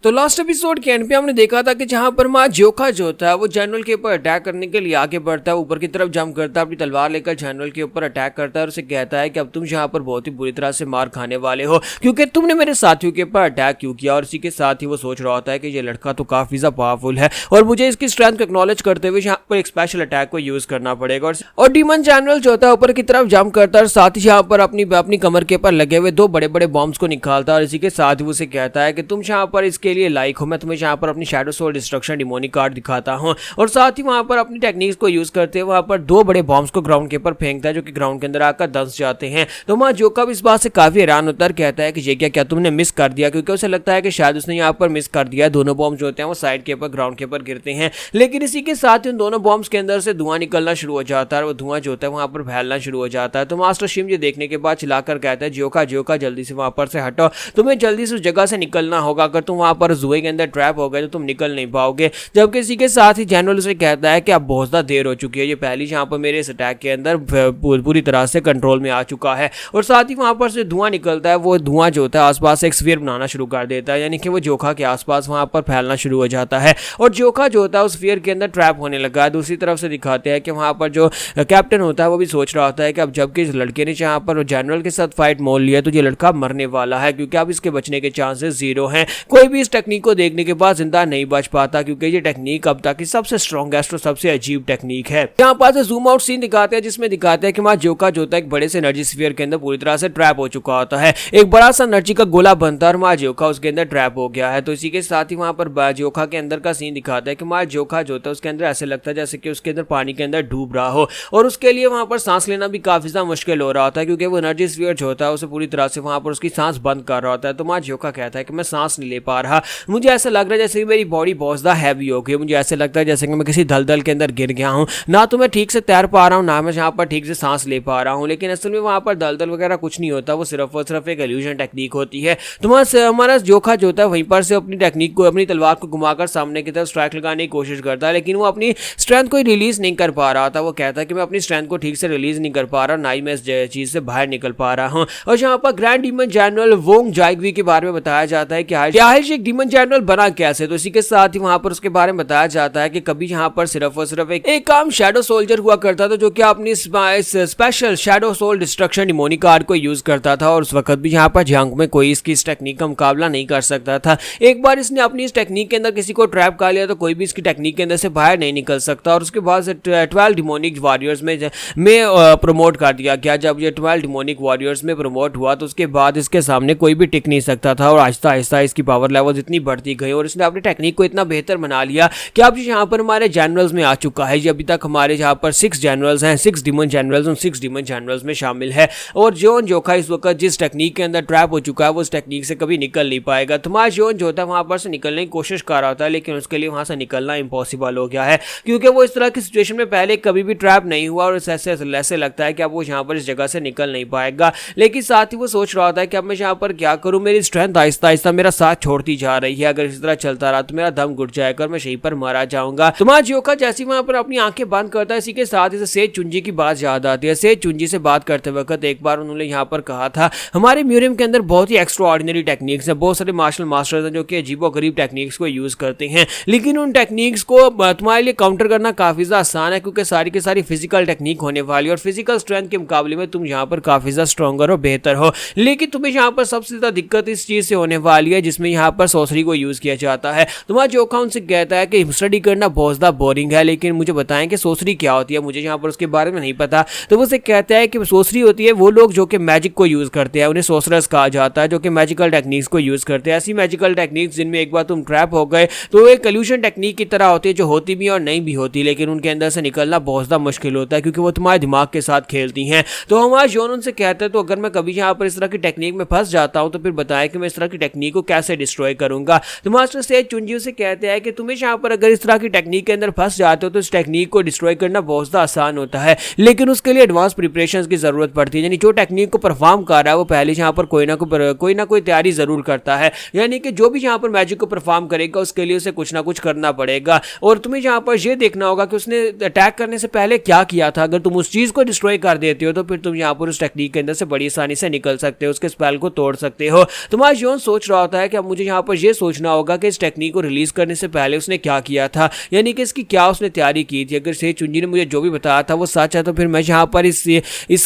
तो last episode के and पे हमने देखा था कि जहां पर माँ जोखा जो होता है वो जनरल के ऊपर अटैक करने के लिए आगे बढ़ता है, ऊपर की तरफ जंप करता है, अपनी तलवार लेकर जनरल के ऊपर अटैक करता है और उसे कहता है कि अब तुम यहाँ पर बहुत ही बुरी तरह से मार खाने वाले हो क्योंकि तुमने मेरे साथियों के ऊपर अटैक क्यों किया। और इसी के साथ ही वो सोच रहा होता है कि ये लड़का तो काफी ज्यादा पावरफुल है और मुझे इसकी स्ट्रेंथ को एक्नॉलेज करते हुए यहाँ पर एक स्पेशल अटैक को यूज करना पड़ेगा। और डीमन जनरल जो होता है ऊपर की तरफ जंप करता है और साथ ही यहाँ पर अपनी कमर के ऊपर लगे हुए दो बड़े बड़े बॉम्ब्स को निकालता है और इसी के साथ ही उसे कहता है कि तुम यहाँ पर इसके लिए लाइक हो, मैं यहाँ पर अपनी shadow soul destruction demonic card दिखाता हूं। और साथ ही वहां पर अपनी टेक्निक्स को यूज करते हुए वहां पर दो बड़े बॉम्ब्स को ग्राउंड के ऊपर फेंकता है जो कि ग्राउंड के अंदर आकर दस जाते हैं। तो मां जोका भी इस बात से काफी हैरान होता है, कहता है कि ये क्या तुमने मिस कर दिया, क्योंकि उसे लगता है कि शायद उसने यहाँ पर मिस कर दिया। दोनों बॉम्ब जो होते हैं वो साइड के ऊपर ग्राउंड के ऊपर गिरते हैं, लेकिन इसी के साथ उन दोनों बॉम्ब्स के अंदर से धुआं निकलना शुरू हो जाता है और वो धुआं जो होता है वहां पर फैलना शुरू हो जाता है। तो मास्टर शिम ये देखने के बाद चिल्लाकर कहता है जोका जोका जल्दी से वहां पर से हटो, तुम्हें जल्दी से उस जगह से निकलना होगा, अगर तुम वहां पर जुए के अंदर ट्रैप हो गए तो तुम निकल नहीं पाओगे। जबकि इसी के साथ ही जनरल उसे कहता है कि अब बहुत ज्यादा देर हो चुकी है, ये पहले यहाँ पर मेरे इस अटैक के अंदर पूरी तरह से कंट्रोल में आ चुका है। और साथ ही वहां पर से धुआं निकलता है, वो धुआं जो होता है आसपास एक स्फीयर बनाना शुरू कर देता है, यानी कि वो जोखा के आसपास वहां पर फैलना शुरू हो जाता है और जोखा जो होता है उस स्फीयर के अंदर ट्रैप होने लगा है। दूसरी तरफ से दिखाते हैं कि वहां पर जो कैप्टन होता है वो भी सोच रहा होता है कि अब जबकि इस लड़के ने यहाँ पर जनरल के साथ फाइट मोल लिया तो ये लड़का मरने वाला है, क्योंकि अब इसके बचने के चांसेस जीरो हैं। कोई भी इस टेक्निक को देखने के बाद जिंदा नहीं बच पाता, क्योंकि ये टेक्निक अब तक की सबसे स्ट्रॉन्गेस्ट और सबसे अजीब टेक्निक है। यहाँ पर जूम आउट सीन दिखाते हैं जिसमें दिखाते हैं कि मां जोका जो होता है एक बड़े से एनर्जी स्फीयर के अंदर पूरी तरह से ट्रैप हो चुका होता है। एक बड़ा सा एनर्जी का गोला बनता है और मां जोका उसके अंदर ट्रैप हो गया है। तो इसी के साथ ही वहां पर जोखा के अंदर का सीन दिखाता है कि मां जोखा जो होता है उसके अंदर ऐसे लगता है जैसे कि उसके अंदर पानी के अंदर डूब रहा हो और उसके लिए वहां पर सांस लेना भी काफी ज्यादा मुश्किल हो रहा होता है, क्योंकि वो एनर्जी स्फीयर जो होता है उसे पूरी तरह से वहां पर उसकी सांस बंद कर रहा होता है। तो मां जोका कहता है कि मैं सांस नहीं ले पा रहा, मुझे ऐसा लग रहा है जैसे मेरी बॉडी बहुत ज्यादा हैवी हो गई, मुझे ऐसे लगता है जैसे कि मैं किसी दलदल के अंदर गिर गया हूं, ना तो मैं ठीक से तैर पा रहा हूं ना मैं यहाँ पर ठीक से सांस ले पा रहा हूं। लेकिन असल में वहां पर दलदल वगैरह कुछ नहीं होता, वो सिर्फ और सिर्फ एक इल्यूजन टेक्निक होती है। तो हमारा जोखा जो होता है वहीं पर से अपनी टेक्निक को अपनी तलवार को घुमाकर सामने की तरफ स्ट्राइक लगाने की कोशिश करता है, लेकिन वो अपनी स्ट्रेंथ को रिलीज नहीं कर पा रहा था। वो कहता है कि मैं अपनी स्ट्रेंथ को ठीक से रिलीज नहीं कर पा रहा, ना ही मैं इस चीज से बाहर निकल पा रहा हूँ। और यहाँ पर ग्रैंड डीमन जनरल वोंग जाइगवी के बारे में बताया जाता है कि आखिर एक डीमन जनरल बना कैसे। तो इसी के साथ ही वहां पर उसके बारे में बताया जाता है कि कभी यहाँ पर सिर्फ और सिर्फ एक काम शैडो सोल्जर हुआ करता था जो कि अपनी special shadow soul destruction demonic card को यूज करता था और उस वक्त भी यहाँ पर जंग में कोई इसकी इस टेक्निक का मुकाबला नहीं कर सकता था। एक बार इसने अपनी इस टेक्निक के अंदर किसी को ट्रैप कर लिया तो कोई भी इसकी टेक्निक के अंदर से बाहर नहीं निकल सकता। और उसके बाद 12 डिमोनिक वॉरियर्स में प्रमोट कर दिया गया। जब ये 12 डिमोनिक वॉरियर्स में प्रमोट हुआ तो उसके बाद इसके सामने कोई भी टिक नहीं सकता था और आहिस्ता आहिस्ता इसकी पावर लेवल इतनी बढ़ती गई और इसने अपनी टेक्निक को इतना बेहतर बना लिया कि अब यहाँ पर हमारे जनरल्स में आ चुका है। अभी तक हमारे यहाँ पर 6 जनरल्स हैं, 6 डीमन जनरल्स और 6 डीमन जनरल्स में शामिल है। और जोन जोखा इस वक्त जिस टेक्निक के अंदर ट्रैप हो चुका है वो उस टेक्निक से कभी निकल नहीं पाएगा। तुम्हारा जोन जो होता है वहां पर से निकलने की कोशिश कर रहा होता है, लेकिन उसके लिए वहां से निकलना इम्पॉसिबल हो गया है, क्योंकि वो इस तरह की सिचुएशन में पहले कभी भी ट्रैप नहीं हुआ और ऐसे लगता है कि अब वो यहाँ पर इस जगह से निकल नहीं पाएगा। लेकिन साथ ही वो सोच रहा होता है कि अब मैं यहाँ पर क्या करूँ, मेरी स्ट्रेंथ आहिस्ता आहिस्ता मेरा साथ छोड़ती जा रही है, अगर इस तरह चलता रहा तो मेरा दम घुट जाएगा और मैं यहीं पर मारा जाऊंगा। तुम्हारा जोखा जैसे वहां पर अपनी आंखें बंद करता है, इसी के साथ ही सेठ चुंजी की बात याद आती है। सेठ चुंजी से बात करते वक्त एक बार उन्होंने यहाँ पर कहा था हमारे म्यूजियम के अंदर बहुत ही एक्स्ट्रा ऑर्डिनरी टेक्निक्स है, बहुत सारे मार्शल मास्टर्स हैं जो कि अजीबोगरीब टेक्निक्स को यूज करते हैं, लेकिन उन टेक्निक्स को तुम्हारे लिए काउंटर करना काफी ज्यादा आसान है, क्योंकि सारी की सारी फिजिकल टेक्निक होने वाली है और फिजिकल स्ट्रेंथ के मुकाबले में तुम यहाँ पर काफी ज्यादा स्ट्रॉन्गर और बेहतर हो। लेकिन तुम्हें यहाँ पर सबसे ज्यादा दिक्कत इस चीज से होने वाली है जिसमें यहाँ पर सोसरी को यूज किया जाता है। तुम्हारा जोखा उनसे कहता है कि स्टडी करना बहुत ज्यादा बोरिंग है, लेकिन मुझे बताएं कि सोसरी क्या होती है, मुझे यहाँ पर उसके बारे में नहीं पता। तो वो उसे कहता है कि सोसरी होती है वो लोग जो कि मैजिक को यूज करते हैं, उन्हें सोसरर्स कहा जाता है, जो कि मैजिकल टेक्निक्स को यूज करते हैं। ऐसी मैजिकल टेक्निक्स जिनमें एक बार तुम ट्रैप हो गए तो एक इल्यूजन टेक्निक की तरह होती है, जो होती भी और नहीं भी होती, लेकिन उनके अंदर से निकलना बहुत ज्यादा मुश्किल होता है क्योंकि वो तुम्हारे दिमाग के साथ खेलती हैं। तो हमारा जोन उनसे कहता है तो अगर मैं कभी यहाँ पर इस तरह की टेक्निक में फंस जाता हूँ तो फिर बताएं कि मैं इस तरह की टेक्निक को कैसे डिस्ट्रॉय करूंगा। तो मास्टर सेठ चुंजी से कहते हैं कि तुम्हें यहाँ पर अगर इस तरह की टेक्निक के अंदर फंस जाते हो तो इस टेक्निक को डिस्ट्रॉय करना बहुत ज्यादा आसान होता है, लेकिन उसके लिए एडवांस प्रिपरेशंस की जरूरत पड़ती है। यानी जो टेक्निक को परफॉर्म कर रहा है वो पहले यहाँ पर कोई ना कोई तैयारी जरूर करता है, यानी कि जो भी यहाँ पर मैजिक को परफॉर्म करेगा उसके लिए उसे कुछ ना कुछ करना पड़ेगा। और तुम्हें यहाँ पर यह देखना होगा कि उसने अटैक करने से पहले क्या किया था। अगर तुम उस चीज को डिस्ट्रॉय कर देते हो तो फिर तुम यहाँ पर उस टेक्निक के अंदर से बड़ी आसानी से निकल सकते हो, उसके स्पेल को तोड़ सकते हो। तुम्हारा जोन सोच रहा होता है कि अब मुझे यहाँ पर ये सोचना होगा कि इस टेक्निक को रिलीज करने से पहले उसने क्या किया था, यानी कि इसकी क्या उसने तैयारी की थी। अगर से चुंजी ने मुझे जो भी बताया था वो सच है तो फिर मैं यहाँ पर इस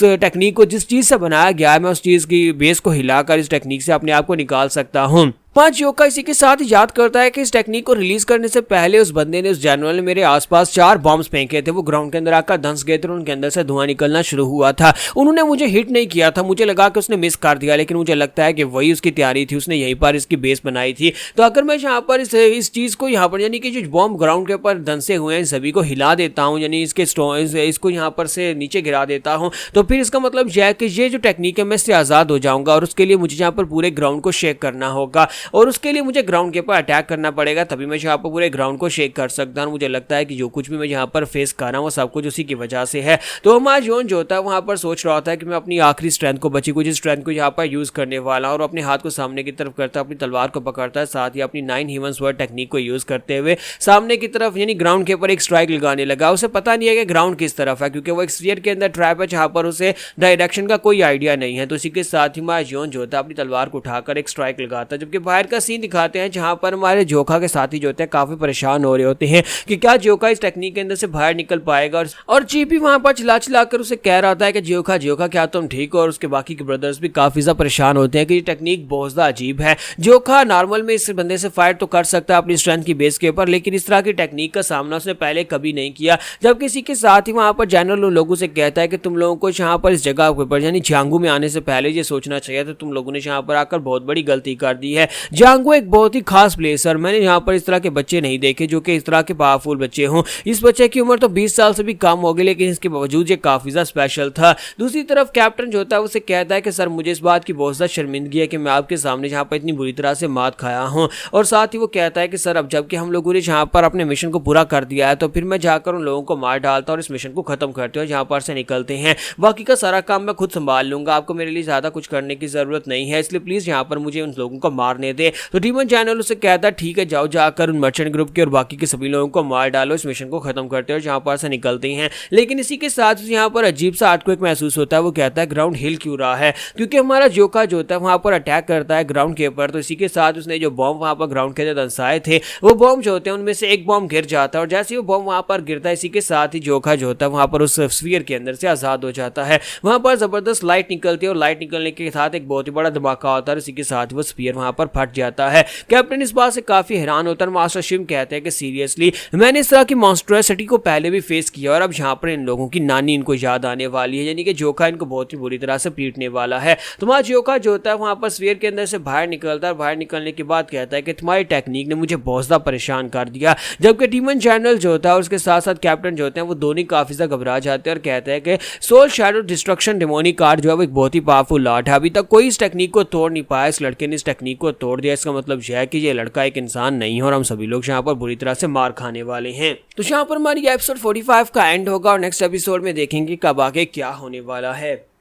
टेक्निक को जिस चीज़ से बनाया गया है मैं उस चीज़ की बेस को हिलाकर इस टेक्निक से अपने आप को निकाल सकता हूँ। 5 योका इसी के साथ याद करता है कि इस टेक्निक को रिलीज करने से पहले उस बंदे ने, उस जनरल ने मेरे आसपास 4 बॉम्ब्स फेंके थे। वो ग्राउंड के अंदर आकर धंस गए थे और उनके अंदर से धुआं निकलना शुरू हुआ था। उन्होंने मुझे हिट नहीं किया था, मुझे लगा कि उसने मिस कर दिया, लेकिन मुझे लगता है कि वही उसकी तैयारी थी, उसने यहीं पर इसकी बेस बनाई थी। तो अगर मैं यहाँ पर इस चीज़ को यहाँ पर यानी कि जो बॉम्ब ग्राउंड के ऊपर धंसे हुए हैं सभी को हिला देता हूँ, यानी इसको यहाँ पर से नीचे गिरा देता हूँ, तो फिर इसका मतलब यह है कि ये जो टेक्निक है मैं इससे आज़ाद हो जाऊँगा। और उसके लिए मुझे यहाँ पर पूरे ग्राउंड को शेक करना होगा और उसके लिए मुझे ग्राउंड के ऊपर अटैक करना पड़ेगा, तभी मैं यहाँ पर पूरे ग्राउंड को शेक कर सकता हूँ। मुझे लगता है कि जो कुछ भी मैं यहाँ पर फेस कर रहा हूँ वो सब कुछ उसी की वजह से है। तो हमारा जोन जो होता है वहाँ पर सोच रहा होता है कि मैं अपनी आखिरी स्ट्रेंथ को, बची कुछ स्ट्रेंथ को यहाँ पर यूज़ करने वाला हूँ और अपने हाथ को सामने की तरफ करता है, अपनी तलवार को पकड़ता है, साथ ही अपनी 9 ह्यूमन स्वॉर्ड टेक्निक को यूज़ करते हुए सामने की तरफ यानी ग्राउंड के ऊपर एक स्ट्राइक लगाने लगा। उसे पता नहीं है कि ग्राउंड किस तरफ है, क्योंकि वो एक स्फीयर के अंदर ट्रैप है जहाँ पर उसे डायरेक्शन का कोई आइडिया नहीं है। तो इसी के साथ ही हमारा जोन जो होता है अपनी तलवार को उठाकर एक स्ट्राइक लगाता है। जबकि बाहर का सीन दिखाते हैं जहाँ पर हमारे जोखा के साथी जो होते हैं काफी परेशान हो रहे होते हैं कि क्या जोखा इस टेक्निक के अंदर से बाहर निकल पाएगा। और जीपी वहां पर चिल्ला चिल्ला कर उसे कह रहा था कि जोखा जोखा क्या तुम ठीक हो। और उसके बाकी के ब्रदर्स भी काफी ज्यादा परेशान होते हैं कि ये टेक्निक बहुत ज्यादा अजीब है। जोखा नॉर्मल में इस बंदे से फाइट तो कर सकता है अपनी स्ट्रेंथ की बेस के ऊपर, लेकिन इस तरह की टेक्निक का सामना उसने पहले कभी नहीं किया। जब किसी के साथ ही वहां पर जनरल उन लोगों से कहता है कि तुम लोगों को यहाँ पर इस जगह के ऊपर यानी झांगू में आने से पहले ये सोचना चाहिए, तो तुम लोगों ने यहाँ पर आकर बहुत बड़ी गलती कर दी है। झांगू एक बहुत ही खास प्लेस है, मैंने यहाँ पर इस तरह के बच्चे नहीं देखे जो कि इस तरह के पावरफुल बच्चे हों। इस बच्चे की उम्र तो 20 साल से भी कम हो गई, लेकिन इसके बावजूद ये काफी ज्यादा स्पेशल था। दूसरी तरफ कैप्टन जो होता है उसे कहता है कि सर मुझे इस बात की बहुत ज्यादा शर्मिंदगी है कि मैं आपके सामने यहाँ पर इतनी बुरी तरह से मात खाया हूँ। और साथ ही वो कहता है कि सर अब जबकि हम लोगों ने यहाँ पर अपने मिशन को पूरा कर दिया है तो फिर मैं जाकर उन लोगों को मार डालता और इस मिशन को खत्म करते हैं, यहाँ पर से निकलते हैं। बाकी का सारा काम मैं खुद संभाल लूंगा, आपको मेरे लिए ज्यादा कुछ करने की जरूरत नहीं है, इसलिए प्लीज यहाँ पर मुझे उन लोगों को मारने दे। तो डीमन जनरल उसे कहता है ठीक है जाओ जाकर उन मर्चेंट ग्रुप के और बाकी के सभी लोगों को मार डालो, इस मिशन को खत्म करते हैं और यहाँ पर से निकलते हैं। लेकिन इसी के साथ यहाँ पर अजीब सा अर्थक्वेक महसूस होता है। वो कहता है ग्राउंड हिल क्यों रहा है, क्योंकि हमारा जोखा जो होता है वहां पर अटैक करता है ग्राउंड के ऊपर। तो इसी के साथ उसने जो बॉम्ब वहां पर ग्राउंड के अंदर दंसाए थे वो बॉम्ब जो होते हैं उनमें से एक बॉम्ब गिर जाता है और जैसे वो बॉम्ब वहां पर गिरता है इसी के साथ ही जोखा जो होता है वहां पर उस स्फीयर के अंदर से आजाद हो जाता है। वहां पर जबरदस्त लाइट निकलती है और लाइट निकलने के साथ एक बहुत ही बड़ा धमाका होता है, इसी के साथ वो स्फीयर वहां पर फट जाता है। कैप्टन इस बात से काफी हैरान होता है। मास्टर शिव कहते हैं कि सीरियसली मैंने इस तरह की मॉन्स्ट्रोसिटी को पहले भी फेस किया और अब यहाँ पर इन लोगों की नानी इनको याद आने वाली है, यानी कि जोखा इनको बहुत ही बुरी तरह से पीटने वाला है। तुम्हारा जोखा जो होता है वहां पर स्फीयर के अंदर से बाहर निकलता है। बाहर निकलने के बाद कहता है कि तुम्हारी टेक्निक ने मुझे बहुत ज्यादा परेशान कर दिया। जबकि डीमन जनरल जो होता है और उसके साथ साथ कैप्टन जो होते हैं वो दोनों काफी ज्यादा घबरा जाते हैं और कहते हैं कि soul shadow destruction demonic card जो है वो एक बहुत ही पावरफुल लॉट है, अभी तक कोई इस टेक्निक को तोड़ नहीं पाया, इस लड़के ने इस टेक्निक को तोड़ दिया। इसका मतलब यह है कि ये लड़का एक इंसान नहीं है और हम सभी लोग यहाँ पर बुरी तरह से मार खाने वाले हैं। तो यहाँ पर हमारी एपिसोड 45 का एंड होगा और नेक्स्ट एपिसोड में देखेंगे कब आगे क्या होने वाला है।